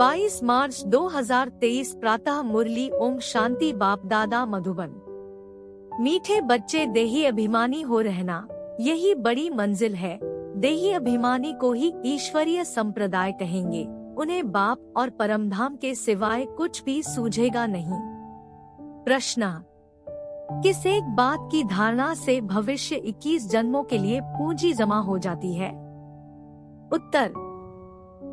22 मार्च 2023 प्रातः मुरली। ओम शांति। बाप दादा मधुबन। मीठे बच्चे, देही अभिमानी हो रहना यही बड़ी मंजिल है। देही अभिमानी को ही ईश्वरीय संप्रदाय कहेंगे। उन्हें बाप और परमधाम के सिवाय कुछ भी सूझेगा नहीं। प्रश्न: किस एक बात की धारणा से भविष्य 21 जन्मों के लिए पूंजी जमा हो जाती है? उत्तर: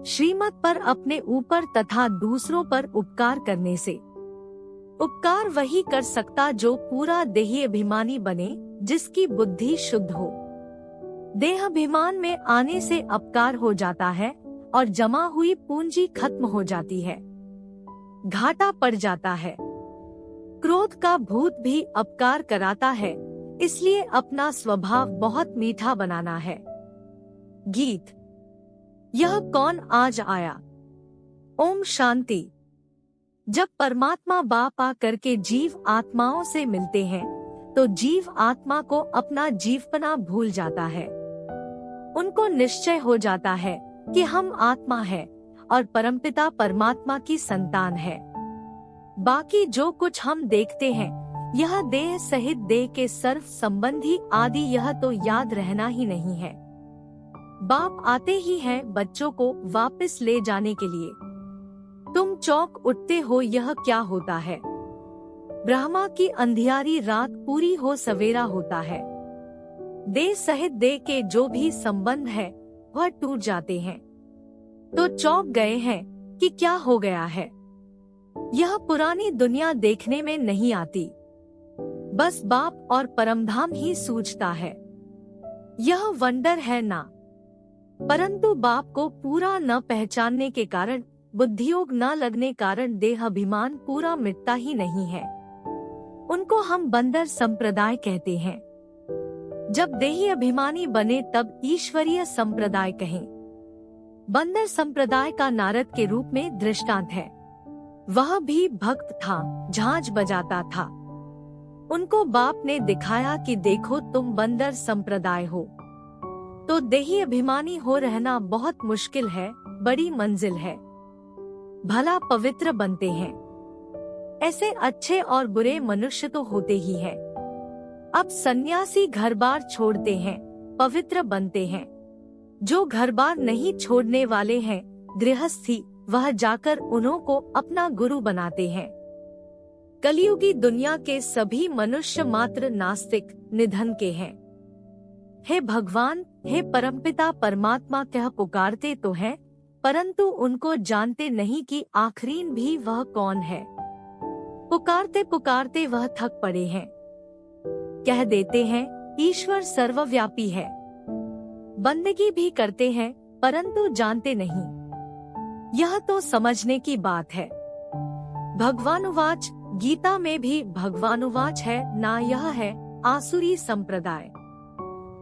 श्रीमत पर अपने ऊपर तथा दूसरों पर उपकार करने से। उपकार वही कर सकता जो पूरा देही अभिमानी बने, जिसकी बुद्धि शुद्ध हो। देहाभिमान में आने से अपकार हो जाता है और जमा हुई पूंजी खत्म हो जाती है, घाटा पड़ जाता है। क्रोध का भूत भी अपकार कराता है, इसलिए अपना स्वभाव बहुत मीठा बनाना है। गीत। यह कौन आज आया। ओम शांति। जब परमात्मा बाप आकर के जीव आत्माओं से मिलते हैं, तो जीव आत्मा को अपना जीवपना भूल जाता है। उनको निश्चय हो जाता है कि हम आत्मा है और परमपिता परमात्मा की संतान है। बाकी जो कुछ हम देखते हैं, यह देह सहित देह के सर्व संबंधी आदि, यह तो याद रहना ही नहीं है। बाप आते ही हैं बच्चों को वापस ले जाने के लिए। तुम चौंक उठते हो, यह क्या होता है। ब्रह्मा की अंधियारी रात पूरी हो सवेरा होता है। देह सहित देह के जो भी संबंध है वह टूट जाते हैं। तो चौंक गए हैं कि क्या हो गया है। यह पुरानी दुनिया देखने में नहीं आती, बस बाप और परमधाम ही सूझता है। यह वंडर है ना। परंतु बाप को पूरा न पहचानने के कारण, बुद्धियोग न लगने कारण देह अभिमान पूरा मिटता ही नहीं है। उनको हम बंदर संप्रदाय कहते हैं। जब देही अभिमानी बने तब ईश्वरीय संप्रदाय कहें। बंदर संप्रदाय का नारद के रूप में दृष्टांत है। वह भी भक्त था, झांझ बजाता था। उनको बाप ने दिखाया कि देखो तुम बंदर संप्रदाय हो, तो देही अभिमानी हो रहना बहुत मुश्किल है, बड़ी मंजिल है। भला पवित्र बनते हैं। ऐसे अच्छे और बुरे मनुष्य तो होते ही हैं। अब सन्यासी घर बार छोड़ते हैं, पवित्र बनते हैं। जो घर बार नहीं छोड़ने वाले हैं, गृहस्थी, वह जाकर उन्हों को अपना गुरु बनाते हैं। कलियुगी दुनिया के सभी मनुष्य मात्र नास्तिक, निधन के हैं। हे भगवान, हे परमपिता परमात्मा कह पुकारते तो हैं, परंतु उनको जानते नहीं कि आखरीन भी वह कौन है। पुकारते पुकारते वह थक पड़े हैं। कह देते हैं ईश्वर सर्वव्यापी है। बंदगी भी करते हैं, परंतु जानते नहीं। यह तो समझने की बात है। भगवानुवाच, गीता में भी भगवानुवाच है ना। यह है आसुरी संप्रदाय।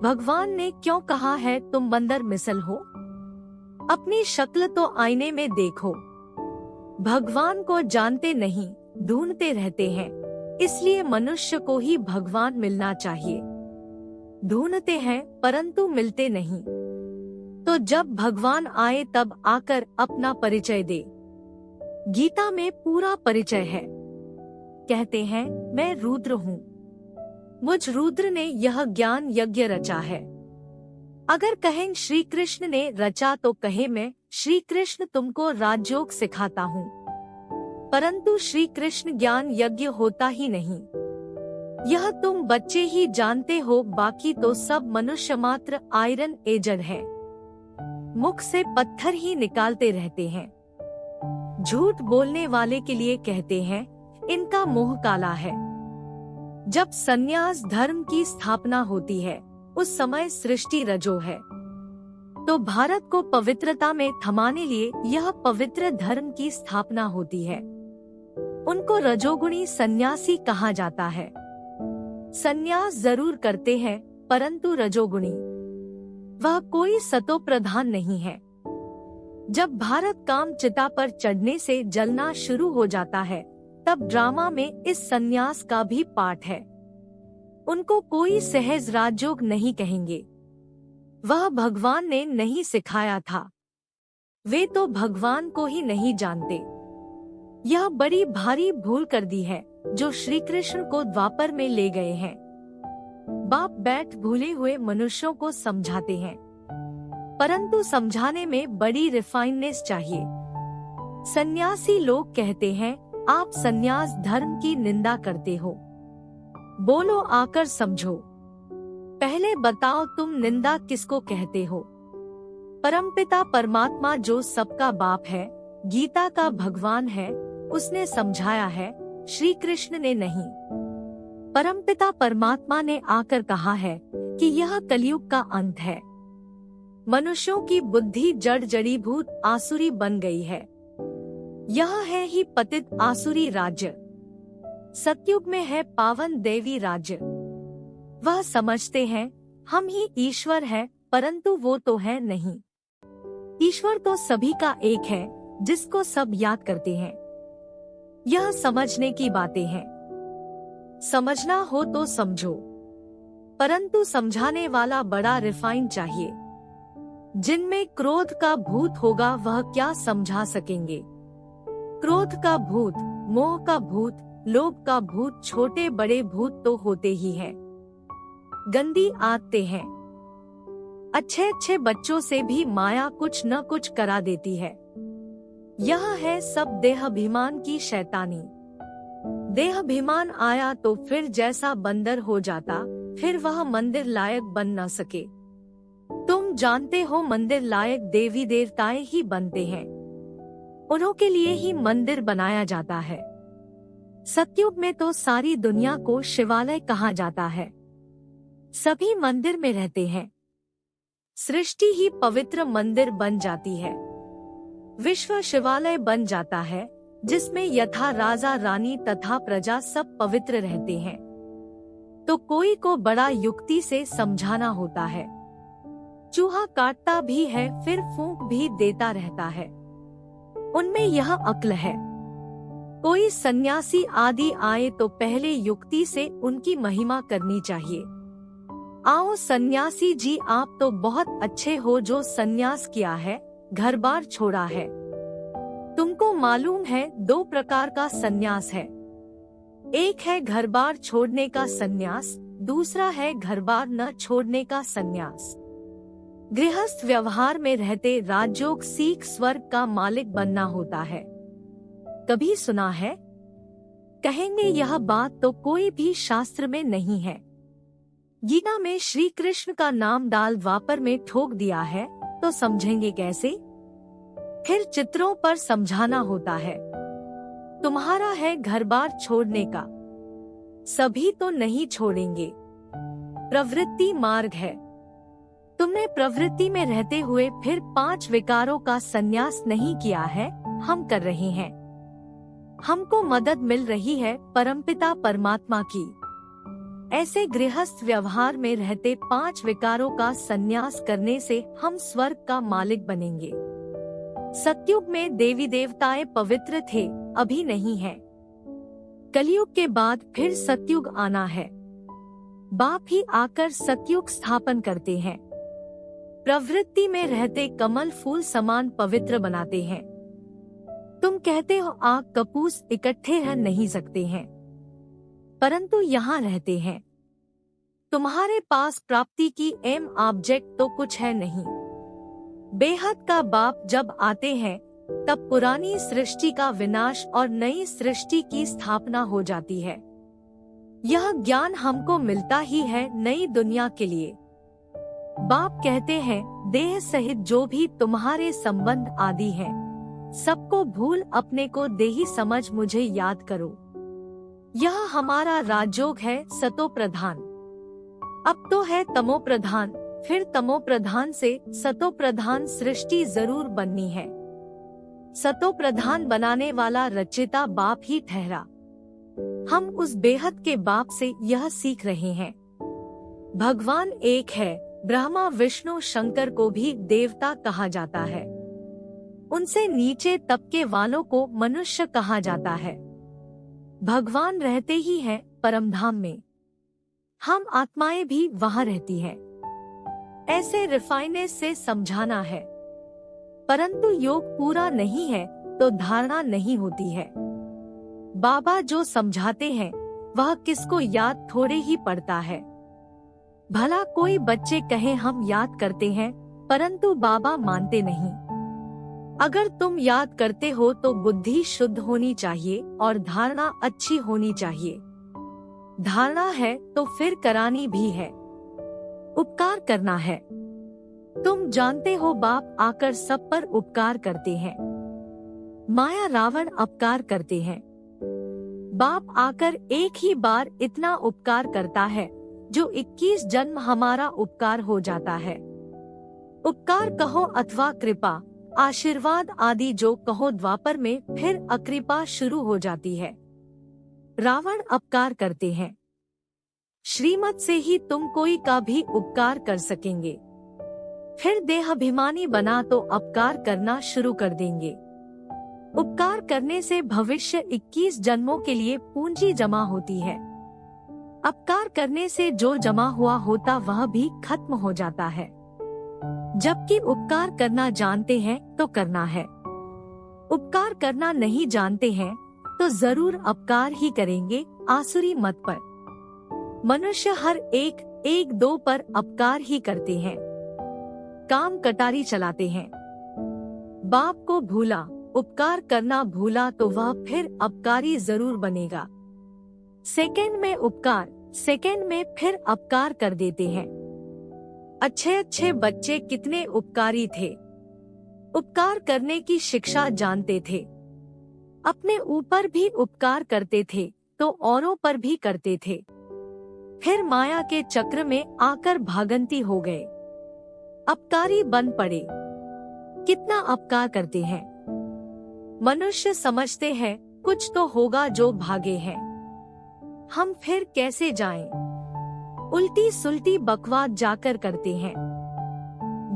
भगवान ने क्यों कहा है तुम बंदर मिसल हो। अपनी शक्ल तो आईने में देखो। भगवान को जानते नहीं, ढूंढते रहते हैं। इसलिए मनुष्य को ही भगवान मिलना चाहिए। ढूंढते हैं परंतु मिलते नहीं। तो जब भगवान आए तब आकर अपना परिचय दे। गीता में पूरा परिचय है। कहते हैं मैं रुद्र हूँ। मुझ रुद्र ने यह ज्ञान यज्ञ रचा है। अगर कहें श्री कृष्ण ने रचा तो कहे मैं श्री कृष्ण तुमको राजयोग सिखाता हूँ। परंतु श्री कृष्ण ज्ञान यज्ञ होता ही नहीं। यह तुम बच्चे ही जानते हो, बाकी तो सब मनुष्य मात्र आयरन एजेड है। मुख से पत्थर ही निकालते रहते हैं। झूठ बोलने वाले के लिए कहते हैं इनका मुंह काला है। जब संन्यास धर्म की स्थापना होती है, उस समय सृष्टि रजो है। तो भारत को पवित्रता में थमाने लिए यह पवित्र धर्म की स्थापना होती है। उनको रजोगुणी सन्यासी कहा जाता है। सन्यास जरूर करते हैं, परंतु रजोगुणी। वह कोई सतो प्रधान नहीं है। जब भारत काम चिता पर चढ़ने से जलना शुरू हो जाता है, तब ड्रामा में इस सन्यास का भी पाठ है। उनको कोई सहज राजयोग नहीं कहेंगे। वह भगवान ने नहीं सिखाया था। वे तो भगवान को ही नहीं जानते। यह बड़ी भारी भूल कर दी है जो श्री कृष्ण को द्वापर में ले गए हैं। बाप बैठ भूले हुए मनुष्यों को समझाते हैं, परंतु समझाने में बड़ी रिफाइननेस चाहिए। सन्यासी लोग कहते हैं, आप सन्यास धर्म की निंदा करते हो। बोलो आकर समझो। पहले बताओ तुम निंदा किसको कहते हो? परमपिता परमात्मा जो सबका बाप है, गीता का भगवान है, उसने समझाया है, श्री कृष्ण ने नहीं। परमपिता परमात्मा ने आकर कहा है कि यह कलयुग का अंत है। मनुष्यों की बुद्धि जड़ जड़ीभूत आसुरी बन गई है। यह है ही पतित आसुरी राज्य। सतयुग में है पावन देवी राज्य। वह समझते हैं हम ही ईश्वर है, परंतु वो तो है नहीं। ईश्वर तो सभी का एक है, जिसको सब याद करते हैं। यह समझने की बातें हैं। समझना हो तो समझो, परंतु समझाने वाला बड़ा रिफाइन चाहिए। जिनमें क्रोध का भूत होगा वह क्या समझा सकेंगे? क्रोध का भूत, मोह का भूत, लोभ का भूत, छोटे बड़े भूत तो होते ही हैं। गंदी आदतें हैं। अच्छे अच्छे बच्चों से भी माया कुछ न कुछ करा देती है। यह है सब देहाभिमान की शैतानी। देहाभिमान आया तो फिर जैसा बंदर हो जाता, फिर वह मंदिर लायक बन न सके। तुम जानते हो मंदिर लायक देवी देवताएं ही बनते हैं। उन्हों के लिए ही मंदिर बनाया जाता है। सतयुग में तो सारी दुनिया को शिवालय कहा जाता है। सभी मंदिर में रहते हैं। सृष्टि ही पवित्र मंदिर बन जाती है। विश्व शिवालय बन जाता है, जिसमें यथा राजा रानी तथा प्रजा सब पवित्र रहते हैं। तो कोई को बड़ा युक्ति से समझाना होता है। चूहा काटता भी है, फिर फूंक भी देता रहता है। उनमें यह अक्ल है। कोई सन्यासी आदि आए तो पहले युक्ति से उनकी महिमा करनी चाहिए। आओ सन्यासी जी, आप तो बहुत अच्छे हो जो सन्यास किया है, घर बार छोड़ा है। तुमको मालूम है 2 प्रकार का सन्यास है। एक है घर बार छोड़ने का सन्यास, दूसरा है घर बार न छोड़ने का सन्यास। गृहस्थ व्यवहार में रहते राजयोग सीख स्वर्ग का मालिक बनना होता है। कभी सुना है? कहेंगे यह बात तो कोई भी शास्त्र में नहीं है। गीता में श्री कृष्ण का नाम डाल द्वापर में ठोक दिया है, तो समझेंगे कैसे? फिर चित्रों पर समझाना होता है। तुम्हारा है घर बार छोड़ने का, सभी तो नहीं छोड़ेंगे। प्रवृत्ति मार्ग है। तुमने प्रवृत्ति में रहते हुए फिर 5 विकारों का संन्यास नहीं किया है, हम कर रहे हैं। हमको मदद मिल रही है परमपिता परमात्मा की। ऐसे गृहस्थ व्यवहार में रहते 5 विकारों का संन्यास करने से हम स्वर्ग का मालिक बनेंगे। सतयुग में देवी देवताएं पवित्र थे, अभी नहीं है। कलयुग के बाद फिर सतयुग आना है। बाप ही आकर सतयुग स्थापन करते हैं। प्रवृत्ति में रहते कमल फूल समान पवित्र बनाते हैं। तुम कहते हो आग कपूस इकट्ठे रह नहीं सकते हैं, परंतु यहाँ रहते हैं। तुम्हारे पास प्राप्ति की एम ऑब्जेक्ट तो कुछ है नहीं। बेहद का बाप जब आते हैं तब पुरानी सृष्टि का विनाश और नई सृष्टि की स्थापना हो जाती है। यह ज्ञान हमको मिलता ही है नई दुनिया के लिए। बाप कहते हैं देह सहित जो भी तुम्हारे संबंध आदि हैं, सबको भूल अपने को देही समझ मुझे याद करो। यह हमारा राजयोग है सतो प्रधान। अब तो है तमो प्रधान, फिर तमो प्रधान से सतो प्रधान सृष्टि जरूर बननी है। सतो प्रधान बनाने वाला रचयिता बाप ही ठहरा। हम उस बेहद के बाप से यह सीख रहे हैं। भगवान एक है, ब्रह्मा विष्णु शंकर को भी देवता कहा जाता है। उनसे नीचे तबके वालों को मनुष्य कहा जाता है। भगवान रहते ही हैं परमधाम में। हम आत्माएं भी वहाँ रहती हैं। ऐसे रिफाइनेस से समझाना है। परंतु योग पूरा नहीं है तो धारणा नहीं होती है। बाबा जो समझाते हैं वह किसको याद थोड़े ही पड़ता है। भला कोई बच्चे कहे हम याद करते हैं, परंतु बाबा मानते नहीं। अगर तुम याद करते हो तो बुद्धि शुद्ध होनी चाहिए और धारणा अच्छी होनी चाहिए। धारणा है तो फिर करानी भी है, उपकार करना है। तुम जानते हो बाप आकर सब पर उपकार करते हैं। माया रावण अपकार करते हैं। बाप आकर एक ही बार इतना उपकार करता है जो 21 जन्म हमारा उपकार हो जाता है। उपकार कहो अथवा कृपा, आशीर्वाद आदि जो कहो द्वापर में फिर अकृपा शुरू हो जाती है। रावण अपकार करते हैं। श्रीमत से ही तुम कोई का भी उपकार कर सकेंगे। फिर देहाभिमानी बना तो अपकार करना शुरू कर देंगे। उपकार करने से भविष्य 21 जन्मों के लिए पूंजी जमा होती है। अपकार करने से जो जमा हुआ होता वह भी खत्म हो जाता है। जबकि उपकार करना जानते हैं तो करना है। उपकार करना नहीं जानते हैं तो जरूर अपकार ही करेंगे, आसुरी मत पर। मनुष्य हर एक दो पर अपकार ही करते हैं, काम कटारी चलाते हैं। बाप को भूला, उपकार करना भूला तो वह फिर अपकारी जरूर बनेगा। सेकंड में उपकार, सेकंड में फिर अपकार कर देते हैं। अच्छे बच्चे कितने उपकारी थे। उपकार करने की शिक्षा जानते थे। अपने ऊपर भी उपकार करते थे तो औरों पर भी करते थे। फिर माया के चक्र में आकर भागंती हो गए, अपकारी बन पड़े। कितना अपकार करते हैं। मनुष्य समझते हैं कुछ तो होगा जो भागे हैं, हम फिर कैसे जाएं? उल्टी सुल्टी बकवाद जाकर करते हैं।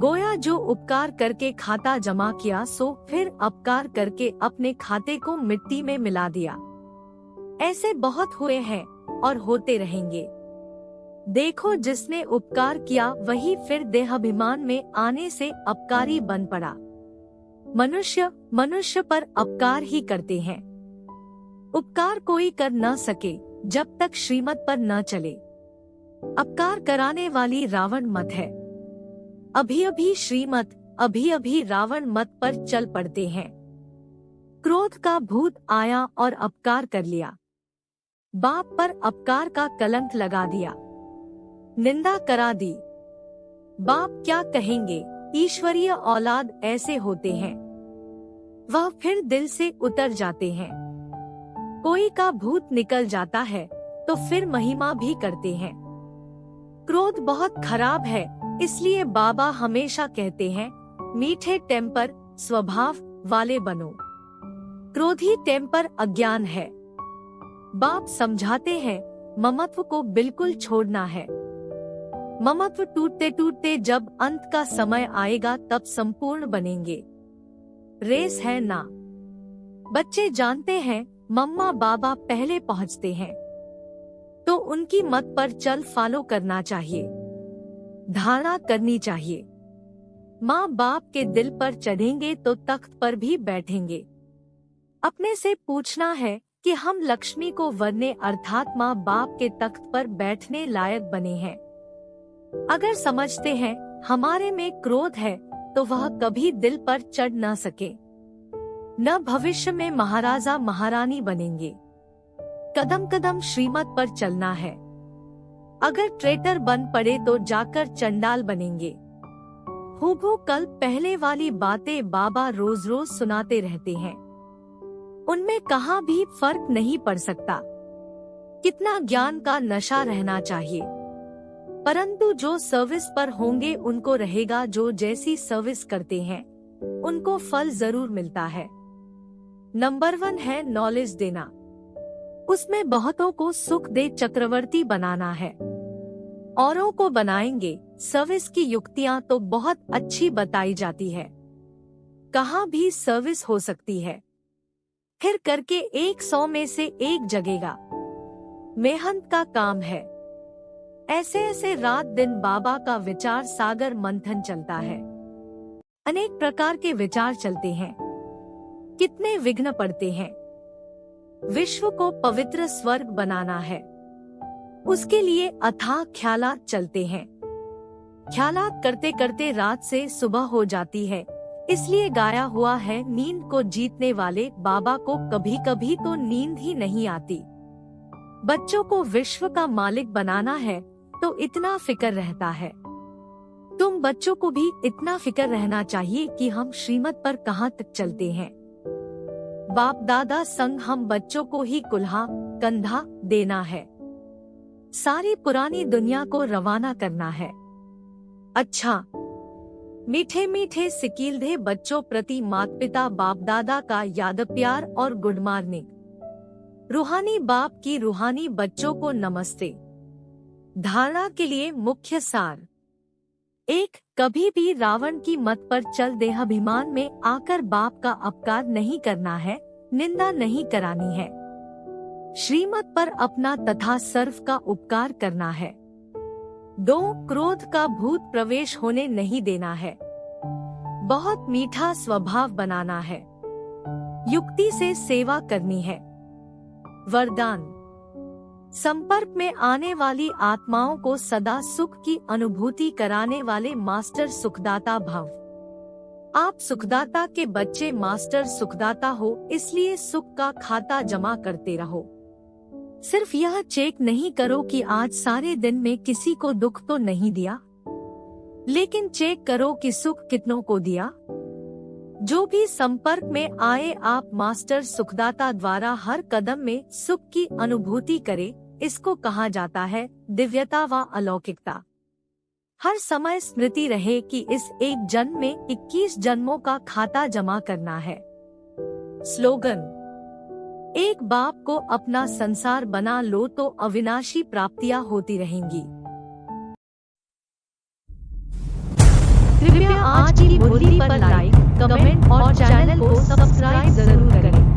गोया जो उपकार करके खाता जमा किया सो फिर अपकार करके अपने खाते को मिट्टी में मिला दिया। ऐसे बहुत हुए हैं और होते रहेंगे। देखो जिसने उपकार किया वही फिर देहाभिमान में आने से अपकारी बन पड़ा। मनुष्य पर अपकार ही करते हैं। उपकार कोई कर न सके जब तक श्रीमत पर न चले। अपकार कराने वाली रावण मत है। अभी श्रीमत, अभी रावण मत पर चल पड़ते हैं। क्रोध का भूत आया और अपकार कर लिया। बाप पर अपकार का कलंक लगा दिया, निंदा करा दी। बाप क्या कहेंगे? ईश्वरीय औलाद ऐसे होते हैं, वह फिर दिल से उतर जाते हैं। कोई का भूत निकल जाता है तो फिर महिमा भी करते हैं। क्रोध बहुत खराब है, इसलिए बाबा हमेशा कहते हैं मीठे टेम्पर स्वभाव वाले बनो। क्रोधी टेम्पर अज्ञान है। बाप समझाते हैं ममत्व को बिल्कुल छोड़ना है। ममत्व टूटते टूटते जब अंत का समय आएगा तब संपूर्ण बनेंगे। रेस है ना। बच्चे जानते हैं मम्मा बाबा पहले पहुंचते हैं तो उनकी मत पर चल फॉलो करना चाहिए, धारणा करनी चाहिए। माँ बाप के दिल पर चढ़ेंगे तो तख्त पर भी बैठेंगे। अपने से पूछना है कि हम लक्ष्मी को वरने अर्थात माँ बाप के तख्त पर बैठने लायक बने हैं। अगर समझते हैं हमारे में क्रोध है तो वह कभी दिल पर चढ़ न सके, न भविष्य में महाराजा महारानी बनेंगे। कदम कदम श्रीमत पर चलना है। अगर ट्रेटर बन पड़े तो जाकर चंडाल बनेंगे। हूबहू कल पहले वाली बातें बाबा रोज रोज सुनाते रहते हैं। उनमें कहाँ भी फर्क नहीं पड़ सकता। कितना ज्ञान का नशा रहना चाहिए, परंतु जो सर्विस पर होंगे उनको रहेगा। जो जैसी सर्विस करते हैं उनको फल जरूर मिलता है। नंबर 1 है नॉलेज देना, उसमें बहुतों को सुख दे चक्रवर्ती बनाना है। औरों को बनाएंगे। सर्विस की युक्तियां तो बहुत अच्छी बताई जाती है, कहाँ भी सर्विस हो सकती है। फिर करके 100 में से 1 जगेगा। मेहनत का काम है। ऐसे ऐसे रात दिन बाबा का विचार सागर मंथन चलता है। अनेक प्रकार के विचार चलते हैं, कितने विघ्न पड़ते हैं। विश्व को पवित्र स्वर्ग बनाना है, उसके लिए अथाह ख्यालात चलते हैं। ख्यालात करते करते रात से सुबह हो जाती है, इसलिए गाया हुआ है, नींद को जीतने वाले बाबा को कभी कभी तो नींद ही नहीं आती। बच्चों को विश्व का मालिक बनाना है तो इतना फिक्र रहता है। तुम बच्चों को भी इतना फिक्र रहना चाहिए कि हम श्रीमत पर कहाँ तक चलते हैं। बाप दादा संग हम बच्चों को ही कुल्हा कंधा देना है, सारी पुरानी दुनिया को रवाना करना है। अच्छा, मीठे मीठे सिकीलधे बच्चों प्रति माता पिता बाप दादा का याद प्यार और गुड मॉर्निंग। रूहानी बाप की रूहानी बच्चों को नमस्ते। धारणा के लिए मुख्य सार। 1. कभी भी रावण की मत पर चल देहाभिमान में आकर बाप का अपकार नहीं करना है, निंदा नहीं करानी है। श्रीमत पर अपना तथा सर्व का उपकार करना है। 2. क्रोध का भूत प्रवेश होने नहीं देना है, बहुत मीठा स्वभाव बनाना है, युक्ति से सेवा करनी है। वरदान। संपर्क में आने वाली आत्माओं को सदा सुख की अनुभूति कराने वाले मास्टर सुखदाता भव। आप सुखदाता के बच्चे मास्टर सुखदाता हो, इसलिए सुख का खाता जमा करते रहो। सिर्फ यह चेक नहीं करो कि आज सारे दिन में किसी को दुख तो नहीं दिया, लेकिन चेक करो कि सुख कितनों को दिया। जो भी संपर्क में आए आप मास्टर सुखदाता द्वारा हर कदम में सुख की अनुभूति करे, इसको कहा जाता है दिव्यता व अलौकिकता। हर समय स्मृति रहे कि इस एक जन्म में 21 जन्मों का खाता जमा करना है। स्लोगन। एक बाप को अपना संसार बना लो तो अविनाशी प्राप्तियां होती रहेंगी। कृपया आज की मुरली पर लाइक, कमेंट और चैनल को सब्सक्राइब जरूर करें।